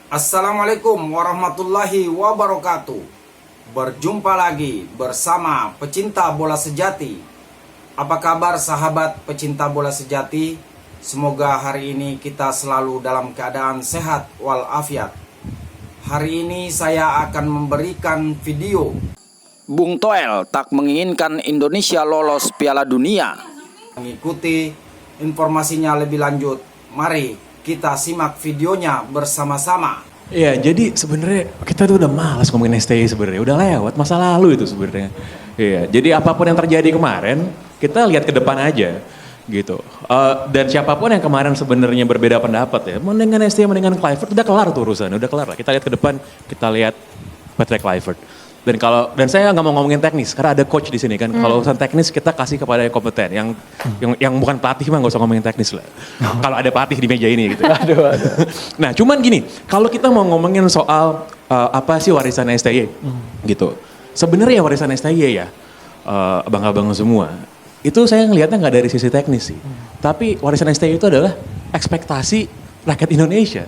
Assalamualaikum warahmatullahi wabarakatuh. Berjumpa lagi bersama pecinta bola sejati. Apa kabar sahabat pecinta bola sejati? Semoga hari ini kita selalu dalam keadaan sehat walafiat. Hari ini saya akan memberikan video Bung Toel tak menginginkan Indonesia lolos Piala Dunia. Mengikuti informasinya lebih lanjut, mari kita simak videonya bersama-sama. Iya, jadi sebenarnya kita tuh udah malas ngomongin STI sebenarnya, udah lewat masa lalu itu sebenarnya. Iya, jadi apapun yang terjadi kemarin, kita lihat ke depan aja gitu. Dan siapapun yang kemarin sebenarnya berbeda pendapat ya, mendingan STI, mendingan Kluivert, udah kelar tuh urusan, udah kelar lah. Kita lihat ke depan, kita lihat Patrick Kluivert. Dan saya nggak mau ngomongin teknis karena ada coach di sini kan. Kalau urusan teknis kita kasih kepada yang kompeten, yang bukan pelatih mah nggak usah ngomongin teknis lah. Kalau ada pelatih di meja ini gitu. Aduh. Nah cuman gini, kalau kita mau ngomongin soal apa sih warisan STY gitu. Sebenarnya warisan STY ya, abang-abang semua, itu saya ngelihatnya nggak dari sisi teknis sih. Tapi warisan STY itu adalah ekspektasi rakyat Indonesia.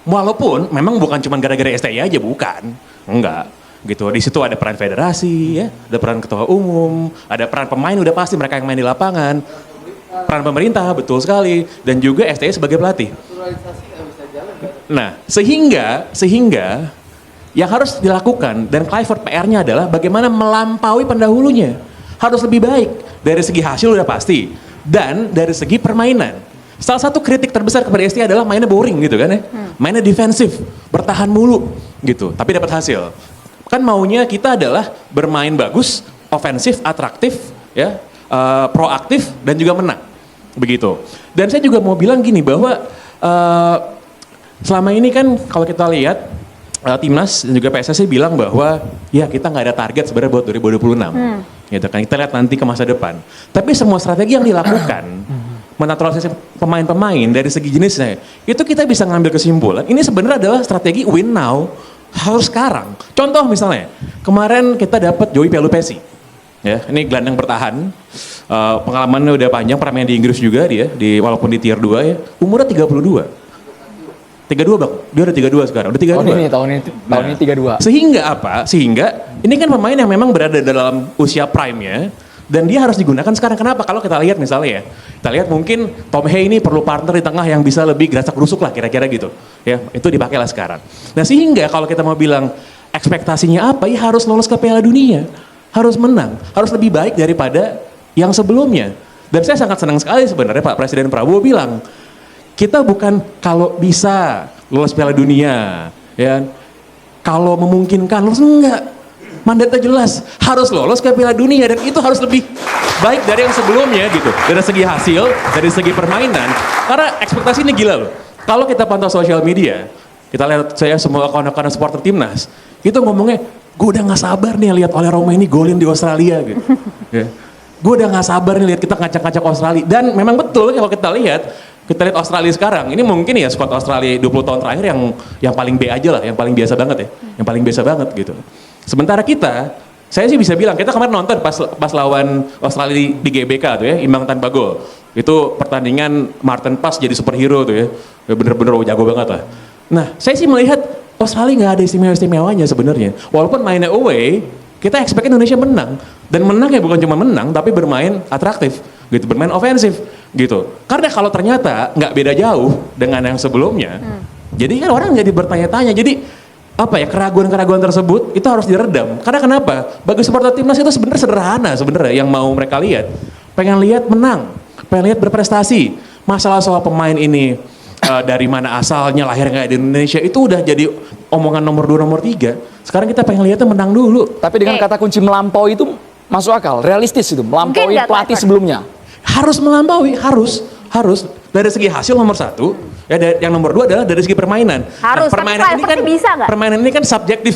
Walaupun memang bukan cuma gara-gara STY aja, bukan. Enggak. Gitu, di situ ada peran federasi, ya, ada peran ketua umum, ada peran pemain udah pasti mereka yang main di lapangan, peran pemerintah betul sekali, dan juga STY sebagai pelatih. Nah, sehingga yang harus dilakukan dan Kluivert PR-nya adalah bagaimana melampaui pendahulunya, harus lebih baik dari segi hasil udah pasti, dan dari segi permainan. Salah satu kritik terbesar kepada STY adalah mainnya boring gitu kan ya, mainnya defensif, bertahan mulu gitu, tapi dapat hasil. Kan maunya kita adalah bermain bagus, ofensif, atraktif, ya, proaktif dan juga menang, begitu. Dan saya juga mau bilang gini bahwa selama ini kan kalau kita lihat timnas dan juga PSSI bilang bahwa ya kita nggak ada target sebenarnya buat 2026, gitu kan. Kita lihat nanti ke masa depan. Tapi semua strategi yang dilakukan menaturalisasi pemain-pemain dari segi jenisnya, itu kita bisa ngambil kesimpulan. Ini sebenarnya adalah strategi win now. Harus sekarang. Contoh misalnya, kemarin kita dapat Joey Pelupessy. Ya, ini gelandang bertahan. Pengalamannya udah panjang, pernah main di Inggris juga dia, walaupun di tier 2 ya. Umurnya 32. 32 Bang. Dia udah 32 sekarang. Udah 32. Tahun ini 32. Sehingga apa? Sehingga ini kan pemain yang memang berada dalam usia prime-nya. Dan dia harus digunakan sekarang. Kenapa? Kalau kita lihat misalnya ya, kita lihat mungkin Tom Hay ini perlu partner di tengah yang bisa lebih gerasak gerusuk lah kira-kira gitu. Ya, itu dipakailah sekarang. Nah sehingga kalau kita mau bilang ekspektasinya apa, ya harus lolos ke Piala Dunia. Harus menang, harus lebih baik daripada yang sebelumnya. Dan saya sangat senang sekali sebenarnya Pak Presiden Prabowo bilang, kita bukan kalau bisa lolos Piala Dunia, ya, kalau memungkinkan lolos, enggak. Mandatnya jelas, harus lolos ke Piala Dunia dan itu harus lebih baik dari yang sebelumnya gitu. Dari segi hasil, dari segi permainan. Karena ekspektasi ini gila loh. Kalau kita pantau sosial media, kita lihat saya semua kawan-kawan supporter timnas, itu ngomongnya, gue udah gak sabar nih lihat oleh Roma ini golin di Australia gitu. Ya. Gue udah gak sabar nih lihat kita ngacak-ngacak Australia. Dan memang betul kalau kita lihat Australia sekarang, ini mungkin ya skuad Australia 20 tahun terakhir yang paling B aja lah, yang paling biasa banget ya. Yang paling biasa banget gitu. Sementara kita, saya sih bisa bilang, kita kemarin nonton pas lawan Australia di GBK tuh ya, imbang tanpa gol. Itu pertandingan Martin Paes jadi superhero tuh ya, bener-bener jago banget lah. Nah, saya sih melihat Australia nggak ada istimewa-istimewanya sebenarnya. Walaupun mainnya away, kita expect Indonesia menang. Dan menangnya bukan cuma menang, tapi bermain atraktif, gitu, bermain ofensif, gitu. Karena kalau ternyata nggak beda jauh dengan yang sebelumnya, jadi kan orang jadi bertanya-tanya, jadi apa ya, keraguan-keraguan tersebut itu harus diredam. Karena kenapa? Bagi supporter timnas itu sebenarnya sederhana sebenarnya yang mau mereka lihat. Pengen lihat menang, pengen lihat berprestasi. Masalah soal pemain ini dari mana asalnya, lahir nggak di Indonesia, itu udah jadi omongan nomor 2, nomor 3. Sekarang kita pengen lihatnya menang dulu. Tapi dengan kata kunci melampaui itu masuk akal, realistis itu, melampaui pelatih sebelumnya. Harus melampaui, harus. Dari segi hasil nomor 1, ya, yang nomor 2 adalah dari segi permainan. Harus, nah, permainan ini kan bisa nggak? Permainan ini kan subjektif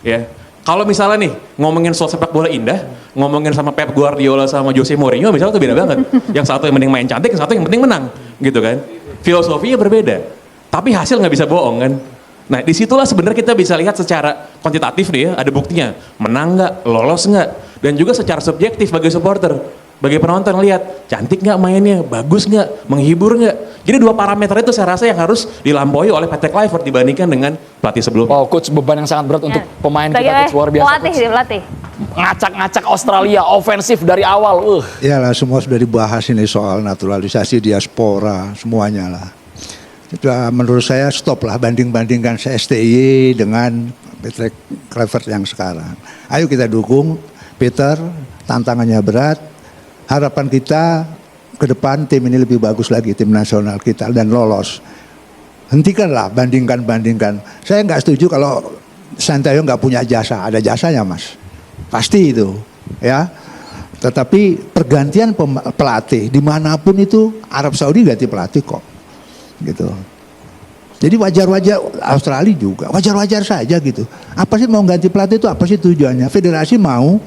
ya. Kalau misalnya nih ngomongin soal sepak bola indah, ngomongin sama Pep Guardiola sama Jose Mourinho misalnya itu beda banget. Yang satu yang penting main cantik, yang satu yang penting menang, gitu kan. Filosofinya berbeda, tapi hasil nggak bisa bohong kan. Nah disitulah sebenarnya kita bisa lihat secara kuantitatif nih ya, ada buktinya, menang nggak, lolos nggak, dan juga secara subjektif bagi supporter. Bagi penonton lihat, cantik nggak mainnya, bagus nggak, menghibur nggak. Jadi dua parameter itu saya rasa yang harus dilampaui oleh Patrick Kluivert dibandingkan dengan pelatih sebelumnya. Wow, coach, beban yang sangat berat untuk pemain kita, coach, luar biasa. Pelatih. Ngacak-ngacak Australia, ofensif dari awal. Iyalah, semua sudah dibahas ini soal naturalisasi diaspora, semuanya lah. Menurut saya stop lah banding-bandingkan STY dengan Patrick Kluivert yang sekarang. Ayo kita dukung Peter, tantangannya berat. Harapan kita ke depan tim ini lebih bagus lagi, tim nasional kita, dan lolos. Hentikanlah bandingkan. Saya nggak setuju kalau Sintayong nggak punya jasa, ada jasanya Mas. Pasti itu, ya. Tetapi pergantian pelatih dimanapun itu Arab Saudi ganti pelatih kok, gitu. Jadi wajar-wajar, Australia juga wajar-wajar saja gitu. Apa sih mau ganti pelatih itu, apa sih tujuannya? Federasi mau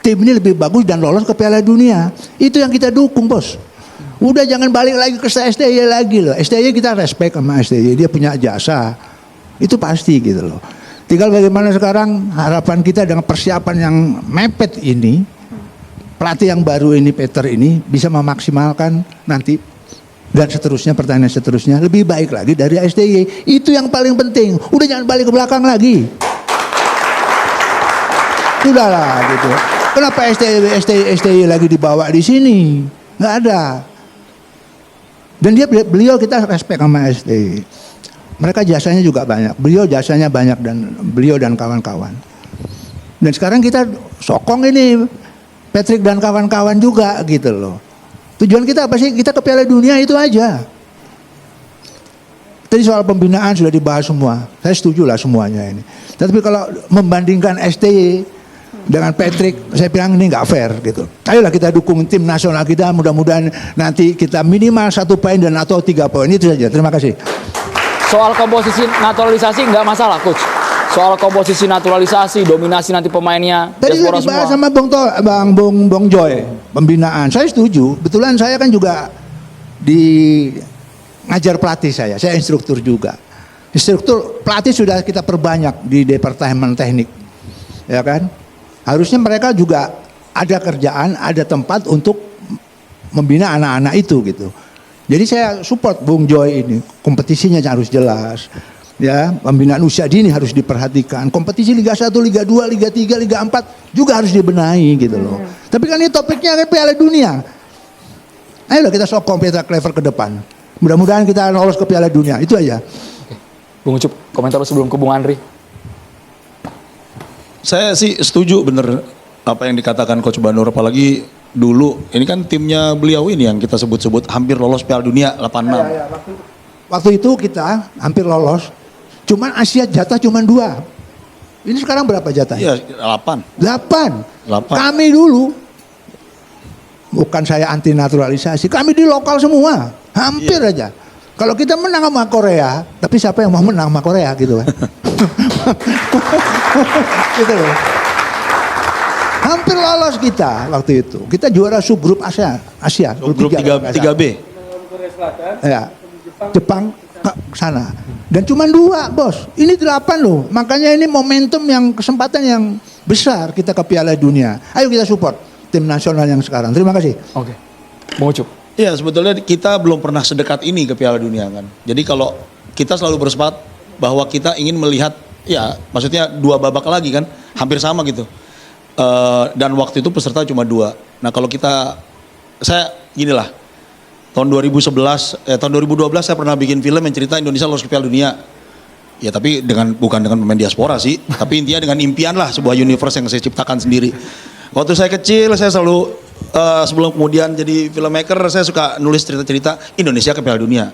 tim ini lebih bagus dan lolos ke Piala Dunia. Itu yang kita dukung, bos. Udah jangan balik lagi ke STY lagi loh. STY kita respect sama STY, dia punya jasa. Itu pasti gitu loh. Tinggal bagaimana sekarang harapan kita dengan persiapan yang mepet ini, pelatih yang baru ini, Peter ini, bisa memaksimalkan nanti dan seterusnya, pertandingan seterusnya lebih baik lagi dari STY. Itu yang paling penting. Udah jangan balik ke belakang lagi. Sudahlah gitu. Kenapa STY lagi dibawa di sini? Nggak ada. Dan beliau kita respect sama STY. Mereka jasanya juga banyak. Beliau jasanya banyak dan beliau dan kawan-kawan. Dan sekarang kita sokong ini Patrick dan kawan-kawan juga gitu loh. Tujuan kita apa sih? Kita ke Piala Dunia itu aja. Tadi soal pembinaan sudah dibahas semua. Saya setuju lah semuanya ini. Tapi kalau membandingkan STY dengan Patrick, saya bilang ini nggak fair gitu. Ayolah kita dukung tim nasional kita, mudah-mudahan nanti kita minimal 1 poin dan atau 3 poin. Itu saja, terima kasih. Soal komposisi naturalisasi nggak masalah, coach. Soal komposisi naturalisasi, dominasi nanti pemainnya, Tadi sudah dibahas sama Bung Joy, pembinaan. Saya setuju. Betulan saya kan juga ngajar pelatih saya instruktur juga. Instruktur pelatih sudah kita perbanyak di departemen teknik, ya kan? Harusnya mereka juga ada kerjaan, ada tempat untuk membina anak-anak itu gitu. Jadi saya support Bung Joy ini, kompetisinya harus jelas. Ya, pembinaan usia dini harus diperhatikan. Kompetisi Liga 1, Liga 2, Liga 3, Liga 4 juga harus dibenahi gitu loh. Tapi kan ini topiknya kan Piala Dunia. Ayolah kita sokong Patrick Kluivert ke depan. Mudah-mudahan kita lolos ke Piala Dunia. Itu aja. Bung Ucup, komentar sebelum ke Bung Andri. Saya sih setuju bener apa yang dikatakan Coach Banur, apalagi dulu ini kan timnya beliau ini yang kita sebut-sebut hampir lolos Piala Dunia 86. Waktu itu kita hampir lolos, cuman Asia jatah cuman 2. Ini sekarang berapa jatah? Iya, 8. 8. 8. Kami dulu, bukan saya anti naturalisasi, kami di lokal semua, hampir aja. Kalau kita menang sama Korea, tapi siapa yang mau menang sama Korea gitu kan? Gitu loh. Hampir lolos kita waktu itu. Kita juara subgrup Asia. Grup 3B. Ya, Jepang ke sana. Dan cuma 2 bos. Ini 8 loh. Makanya ini momentum yang kesempatan yang besar kita ke Piala Dunia. Ayo kita support tim nasional yang sekarang. Terima kasih. Oke. Bung Ucup. Iya, sebetulnya kita belum pernah sedekat ini ke Piala Dunia kan. Jadi kalau kita selalu bersepakat bahwa kita ingin melihat, ya maksudnya 2 babak lagi kan, hampir sama gitu. Dan waktu itu peserta cuma 2. Nah kalau saya ginilah, tahun 2012 saya pernah bikin film yang cerita Indonesia lolos ke Piala Dunia. Ya tapi bukan dengan pemain diaspora sih, tapi intinya dengan impian lah, sebuah universe yang saya ciptakan sendiri. Waktu saya kecil saya selalu sebelum kemudian jadi filmmaker saya suka nulis cerita-cerita Indonesia ke Piala Dunia.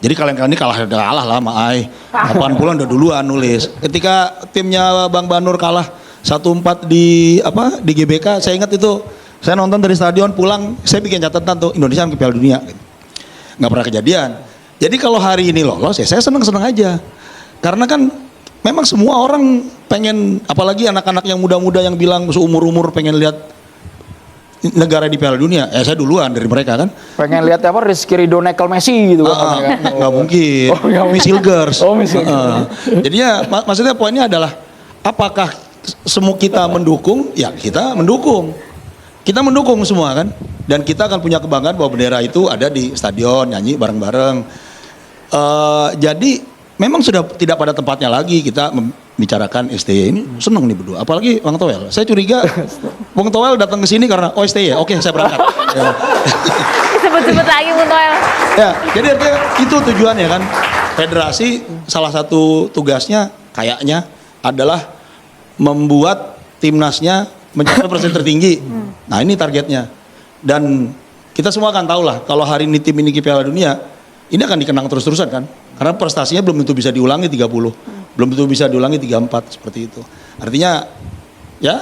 Jadi kalian ini kalah lah sama Ai. 80 udah duluan nulis. Ketika timnya Bang Banur kalah 1-4 di GBK, saya ingat itu saya nonton dari stadion pulang, saya bikin catatan tuh Indonesia ke Piala Dunia. Nggak pernah kejadian. Jadi kalau hari ini lolos ya saya senang-senang aja. Karena kan memang semua orang pengen, apalagi anak-anak yang muda-muda yang bilang seumur-umur pengen lihat negara di Piala Dunia. Ya saya duluan dari mereka kan. Pengen lihat apa Rizky Ridho nekel Messi gitu kan. Nggak mungkin. Misil Girls. Jadinya maksudnya poinnya adalah apakah semua kita mendukung? Ya kita mendukung. kita mendukung semua kan, dan kita akan punya kebanggaan bahwa bendera itu ada di stadion, nyanyi bareng-bareng. Jadi memang sudah tidak pada tempatnya lagi kita membicarakan STY ini. Seneng nih berdua, apalagi Bang Toel. Saya curiga Bang Toel datang ke sini karena STY, oke saya berangkat. Ya. Sebut-sebut lagi Bung Toel. Ya, jadi artinya itu tujuannya kan. Federasi salah satu tugasnya kayaknya adalah membuat timnasnya mencapai persen tertinggi. Nah ini targetnya. Dan kita semua akan tahu lah kalau hari ini tim ini ke Piala Dunia, ini akan dikenang terus-terusan kan. Karena prestasinya belum tentu bisa diulangi 30. Belum tentu bisa diulangi 34 seperti itu. Artinya ya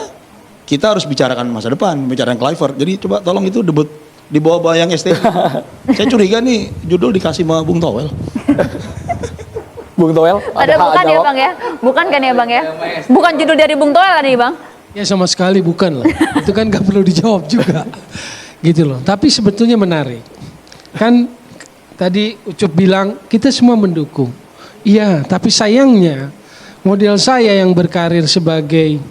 kita harus bicarakan masa depan, bicarakan Kluivert. Jadi coba tolong itu debut di bawah bayang ST. Saya curiga nih judul dikasih sama Bung Toel. Bung Toel, Ada hak bukan ya jawab? Bang ya? Bukan kan ya Bang ya? Bukan judul dari Bung Toel kan nih Bang? Ya sama sekali bukan lah. Itu kan gak perlu dijawab juga. Gitu loh. Tapi sebetulnya menarik. Kan tadi Ucup bilang kita semua mendukung. Iya, tapi sayangnya model saya yang berkarir sebagai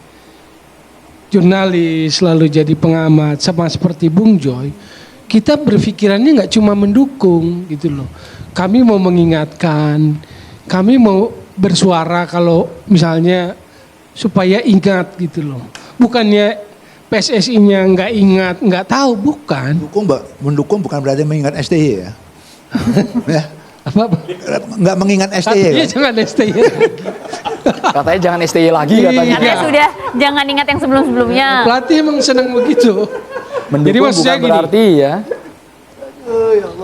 jurnalis lalu jadi pengamat sama seperti Bung Joy, kita berpikirannya nggak cuma mendukung gitu loh. Kami mau mengingatkan, kami mau bersuara kalau misalnya supaya ingat gitu loh. Bukannya PSSI-nya nggak ingat, nggak tahu, bukan. Mendukung bukan berarti mengingat STY ya. Ya. Apa? Nggak mengingat STY Iya kan? jangan STY. Katanya jangan STY lagi katanya. Katanya sudah jangan ingat yang sebelum-sebelumnya. Pelatih emang senang begitu. Jadi Mendukung maksud bukan saya gini, berarti ya.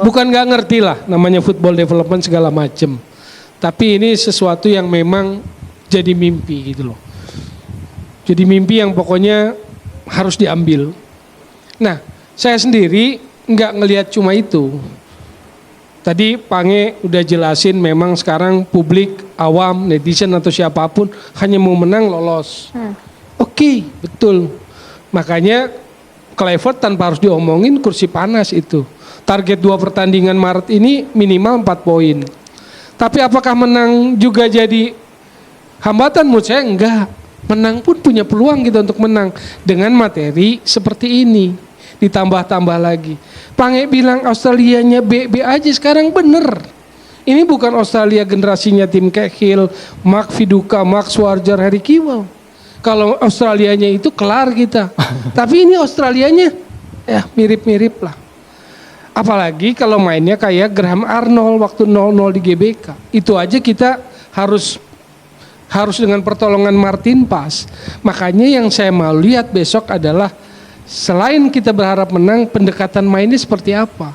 bukan nggak ngerti lah namanya football development segala macem. Tapi ini sesuatu yang memang jadi mimpi gitu loh. Jadi mimpi yang pokoknya harus diambil. Nah, saya sendiri nggak ngelihat cuma itu. Tadi Pange udah jelasin memang sekarang publik, awam, netizen atau siapapun hanya mau menang lolos. Oke, betul. Makanya Kluivert tanpa harus diomongin kursi panas itu. Target 2 pertandingan Maret ini minimal 4 poin. Tapi apakah menang juga jadi hambatan? Menurut saya enggak. Menang pun punya peluang gitu untuk menang dengan materi seperti ini. Ditambah-tambah lagi. Pange bilang Australianya B aja sekarang bener. Ini bukan Australia generasinya Tim Cahill, Mark Viduka, Mark Schwarzer, Harry Kewell. Kalau Australianya itu kelar kita. Tapi ini Australianya ya mirip-mirip lah. Apalagi kalau mainnya kayak Graham Arnold waktu 0-0 di GBK. Itu aja kita harus dengan pertolongan Martin Paes. Makanya yang saya mau lihat besok adalah selain kita berharap menang, pendekatan mainnya seperti apa.